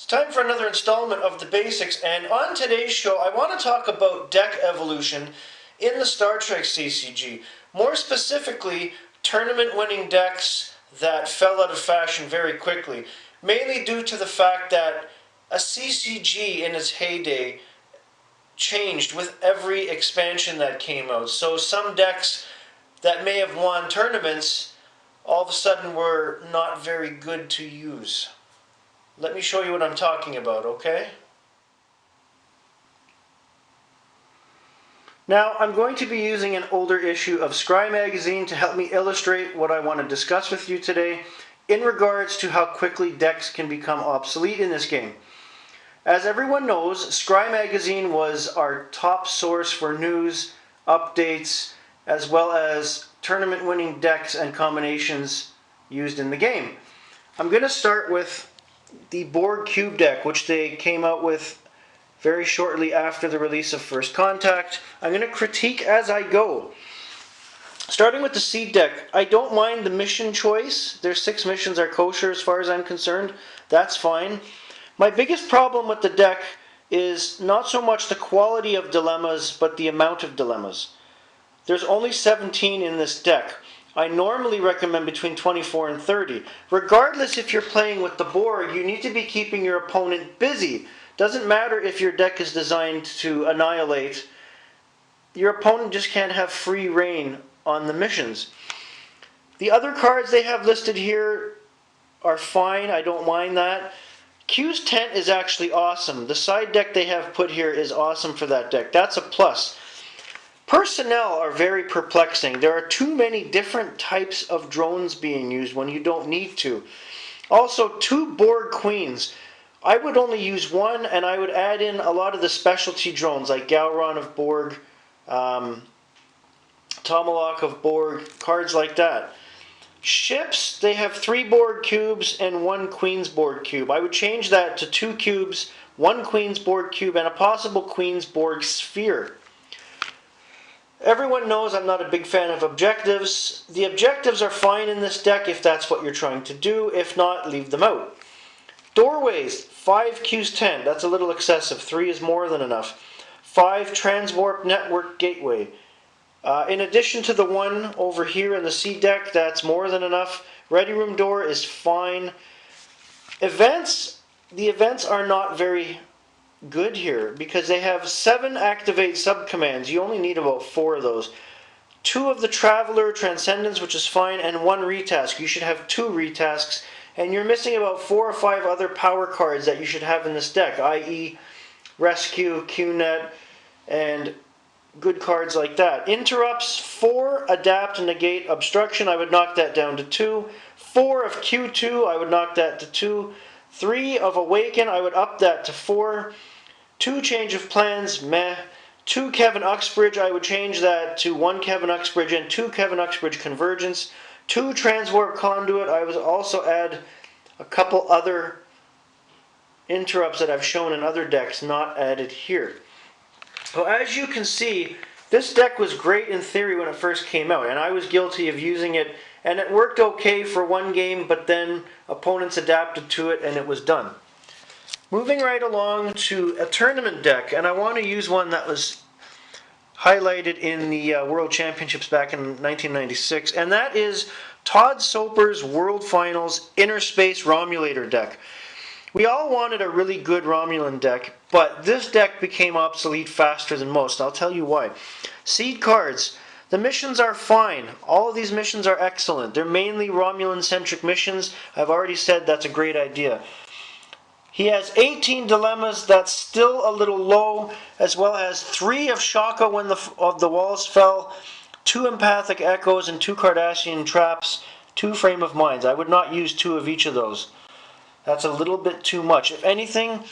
It's time for another installment of The Basics, and on today's show I want to talk about deck evolution in the Star Trek CCG. More specifically, tournament-winning decks that fell out of fashion very quickly, mainly due to the fact that a CCG in its heyday changed with every expansion that came out. So some decks that may have won tournaments all of a sudden were not very good to use. Let me show you what I'm talking about, okay? Now, I'm going to be using an older issue of Scry magazine to help me illustrate what I want to discuss with you today in regards to how quickly decks can become obsolete in this game. As everyone knows, Scry magazine was our top source for news, updates, as well as tournament-winning decks and combinations used in the game. I'm going to start with the Borg Cube deck, which they came out with very shortly after the release of First Contact. I'm going to critique as I go. Starting with the Seed deck, I don't mind the mission choice. Their 6 missions are kosher as far as I'm concerned. That's fine. My biggest problem with the deck is not so much the quality of dilemmas, but the amount of dilemmas. There's only 17 in this deck. I normally recommend between 24 and 30. Regardless if you're playing with the Borg, you need to be keeping your opponent busy. Doesn't matter if your deck is designed to annihilate. Your opponent just can't have free reign on the missions. The other cards they have listed here are fine. I don't mind that. Q's Tent is actually awesome. The side deck they have put here is awesome for that deck. That's a plus. Personnel are very perplexing. There are too many different types of drones being used when you don't need to. Also, 2 Borg Queens. I would only use 1, and I would add in a lot of the specialty drones like Gowron of Borg, Tomahawk of Borg, cards like that. Ships, they have 3 Borg cubes and 1 Queen's Borg cube. I would change that to 2 cubes, 1 Queen's Borg cube, and a possible Queen's Borg sphere. Everyone knows I'm not a big fan of objectives. The objectives are fine in this deck if that's what you're trying to do. If not, leave them out. Doorways, 5 Q's 10. That's a little excessive. 3 is more than enough. 5 Transwarp Network Gateway. In addition to the one over here in the C deck, that's more than enough. Ready Room Door is fine. Events, the events are not very good here because they have 7 activate subcommands. You only need about 4 of those. 2 of the Traveler Transcendence, which is fine, and 1 retask. You should have 2 retasks, and you're missing about 4 or 5 other power cards that you should have in this deck, i.e. Rescue, QNet, and good cards like that. Interrupts, 4 Adapt, Negate, Obstruction. I would knock that down to 2. 4 of Q2, I would knock that to 2. 3 of Awaken, I would up that to 4. 2 Change of Plans, meh. 2 Kevin Uxbridge, I would change that to 1 Kevin Uxbridge and 2 Kevin Uxbridge Convergence. 2 Transwarp Conduit, I would also add a couple other interrupts that I've shown in other decks, not added here. Well, as you can see, this deck was great in theory when it first came out, and I was guilty of using it, and it worked okay for 1 game, but then opponents adapted to it and it was done. Moving right along to a tournament deck, and I want to use one that was highlighted in the World Championships back in 1996, and that is Todd Soper's World Finals Inner Space Romulator deck. We all wanted a really good Romulan deck, but this deck became obsolete faster than most. I'll tell you why. Seed cards. The missions are fine. All of these missions are excellent. They're mainly Romulan-centric missions. I've already said that's a great idea. He has 18 dilemmas. That's still a little low, as well as 3 of Shaka when the walls fell, 2 Empathic Echoes, and 2 Cardassian Traps, 2 Frame of Minds. I would not use 2 of each of those. That's a little bit too much. If anything,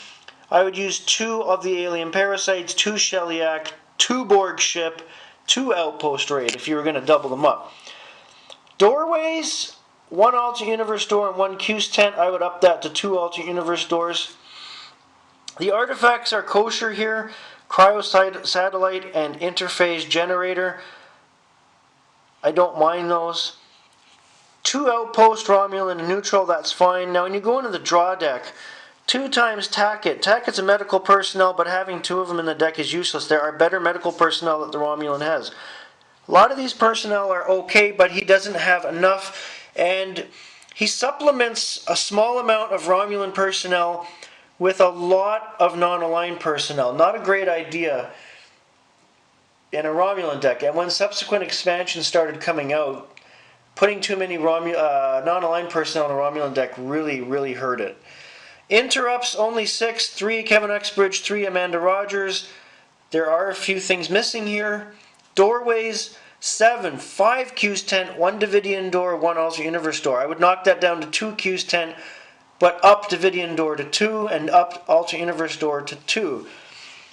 I would use 2 of the Alien Parasites, 2 Shellyak, 2 Borg Ship, 2 Outpost Raid, if you were going to double them up. Doorways, 1 Alternate Universe Door and 1 Q's Tent. I would up that to 2 Alternate Universe Doors. The artifacts are kosher here. Cryo Satellite and Interphase Generator. I don't mind those. 2 Outpost, Romulan, and Neutral, that's fine. Now when you go into the draw deck, 2 times Tackett. Tackett's a medical personnel, but having 2 of them in the deck is useless. There are better medical personnel that the Romulan has. A lot of these personnel are okay, but he doesn't have enough, and he supplements a small amount of Romulan personnel with a lot of non-aligned personnel. Not a great idea in a Romulan deck. And when subsequent expansions started coming out, putting too many non-aligned personnel in a Romulan deck really hurt it. Interrupts only 6, 3 Kevin Uxbridge, 3 Amanda Rogers. There are a few things missing here. Doorways, 7, 5 Q's tent, 1 Davidian door, 1 Alternate Universe door. I would knock that down to 2 Q's tent, but up Davidian door to 2 and up Alternate Universe door to 2.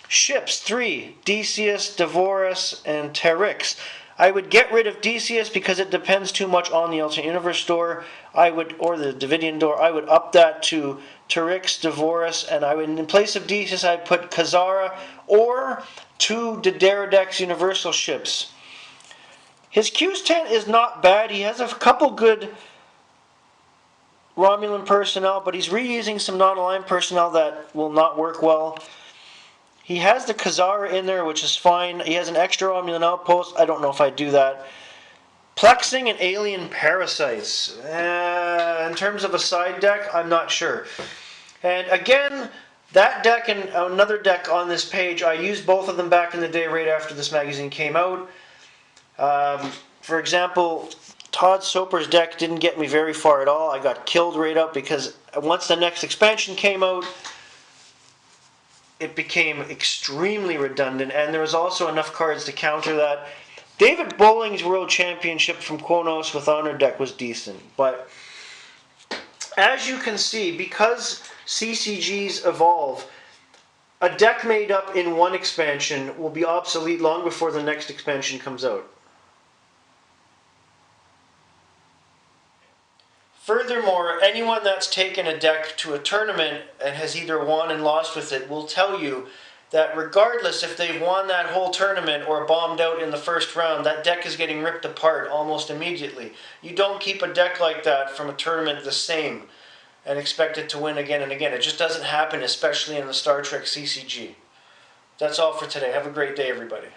Ships, 3, Decius, Devorus, and Terix. I would get rid of Decius because it depends too much on the Alternate Universe door. Or the Davidian door. I would up that to Terix, Devorus, and I would, in place of Decius, I'd put Khazara or 2 Dederadex Universal ships. His Q's tent is not bad. He has a couple good Romulan personnel, but he's reusing some non-aligned personnel that will not work well. He has the Khazara in there, which is fine. He has an extra Romulan outpost. I don't know if I'd do that. Plexing and Alien Parasites. In terms of a side deck, I'm not sure. And again, that deck and another deck on this page, I used both of them back in the day right after this magazine came out. For example, Todd Soper's deck didn't get me very far at all. I got killed right up because once the next expansion came out, it became extremely redundant, and there was also enough cards to counter that. David Bowling's World Championship from Kronos with Honor deck was decent, but as you can see, because CCGs evolve, a deck made up in one expansion will be obsolete long before the next expansion comes out. Furthermore, anyone that's taken a deck to a tournament and has either won and lost with it will tell you that regardless if they've won that whole tournament or bombed out in the first round, that deck is getting ripped apart almost immediately. You don't keep a deck like that from a tournament the same and expect it to win again and again. It just doesn't happen, especially in the Star Trek CCG. That's all for today. Have a great day, everybody.